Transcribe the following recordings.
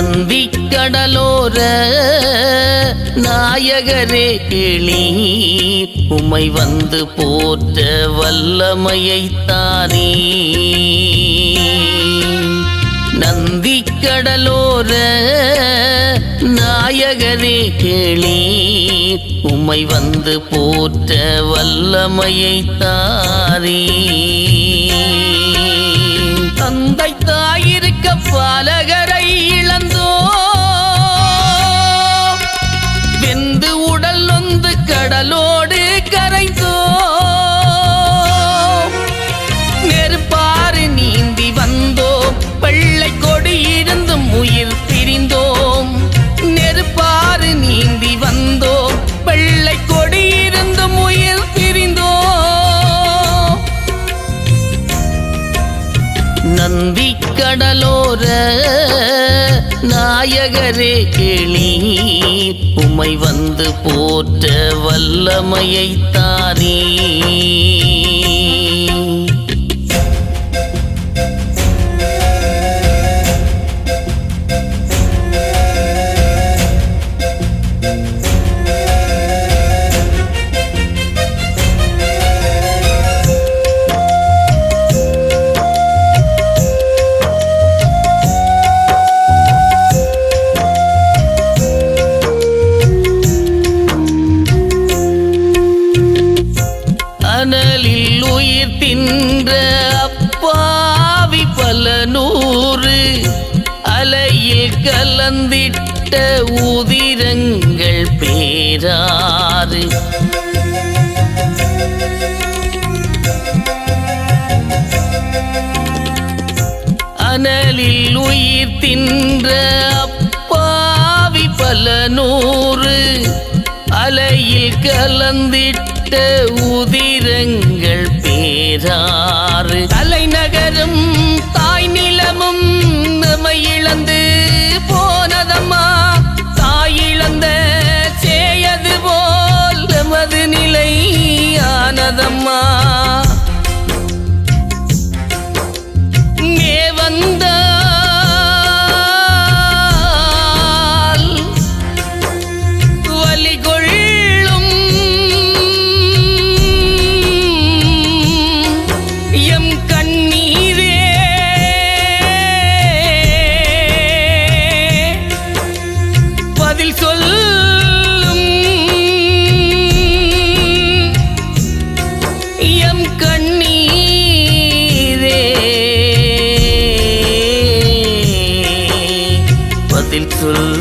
நந்தி கடலோர நாயகரே கேளி உம்மை வந்து போற்ற வல்லமையை தாரே. நந்தி கடலோர நாயகரே கேளி உம்மை வந்து போற்ற வல்லமையை தாரே. தந்தை தாயிருக்க பாலகரை இழந்தோ வெந்து உடல் நொந்து கடலோடு கரைந்தோ நெருப்பாறு நீந்தி வந்தோம் வெள்ளை கொடி இருந்தும் உயிர் பிரிந்தோம். நெருப்பாறு நீந்தி வந்தோம் வெள்ளை கொடி இருந்தும் உயிர் பிரிந்தோம். நந்தி கடலோர நாயகரே கேளி உம்மை வந்து போற்ற வல்லமையை தாரே. அனலில் உயிர் தின்ற அப்பாவி பல நூறு அலையில் கலந்திட்ட உதிரங்கள் பேராறு. அனலில் உயிர் தின்ற அப்பாவி பல நூறு அலையில் கலந்திட்ட உதிரங்கள் பேராறு. தலைநகரும் தாய் நிலமும் நம்மை இழந்து போனதம்மா. தாய் இழந்த சேயது போல் நமது நிலை ஆனதம்மா. இங்கே வந்தால் வலி கொள்ளும் எம் கண்ணீரே. பதில் சொல்லும் எம் கண்ணீரே. பதில் சொல்லும்.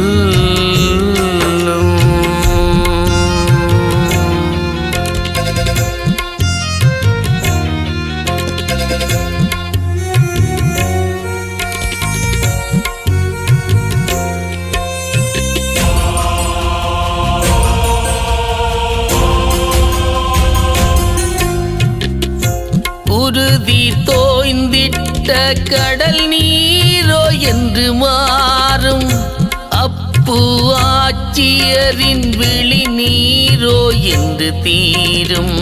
உறுதி தோய்ந்திட்ட கடல் நீரோ என்று மாறும். அப்பு ஆட்சியரின் விழி நீரோ என்று தீரும்.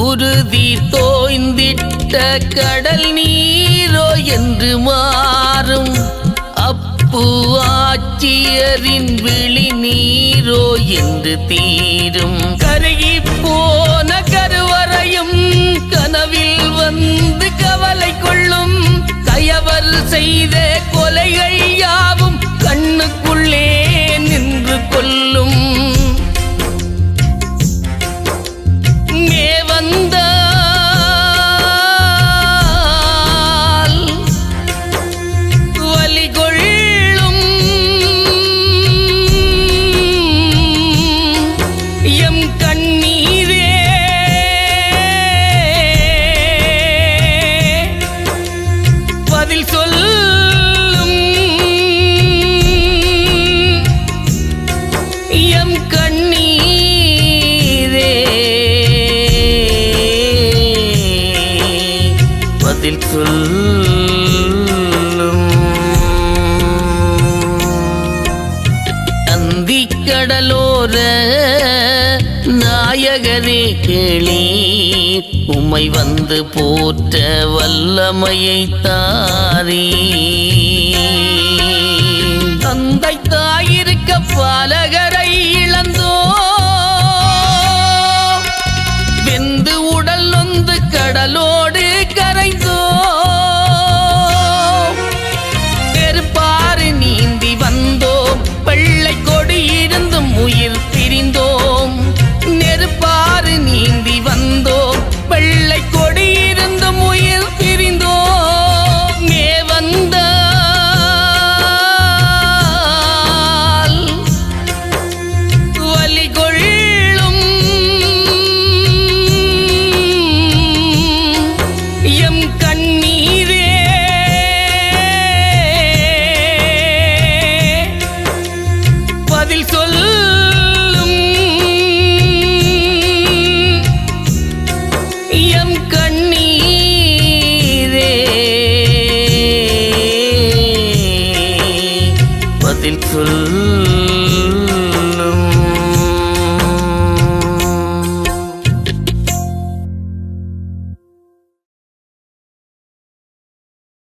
உறுதி தோய்ந்திட்ட கடல் நீரோ என்று மாறும். அப்பு ஆட்சியரின் விழி நீரோ என்று தீரும். கருகி போன கருவறையும் கனவில் வந்து கவலை கொள்ளும். கயவர் செய்த கொலைகள் யாவும் கண்ணுக்குள்ளே நின்று கொள்ளும். இங்கே வந்தால் வலி கொள்ளும் எம் கண்ணீரே. பதில் சொல்லும் எம் கண்ணீரே. பதில் சொல்லும். நந்தி கடலோர நாயகரே கேளி உம்மை வந்து போற்ற வல்லமையை தாரே. தந்தை தாயிருக்க பாலகரை இழந்தோ வெந்து உடல் நொந்து கடலோடு கரைந்தோ நெருப்பாறு நீந்தி வந்தோம் வெள்ளை கொடி இருந்தும் உயிர் பிரிந்தோம். நெருப்பாறு நீந்தி வந்தோம் வெள்ளை கொடி இருந்தும் உயிர் பிரிந்தோம். மே வந்தால் வலி கொள்ளும் எம் கண்ணீரே பதில் சொல்லும் எம் கண்ணீரே பதில் சொல்.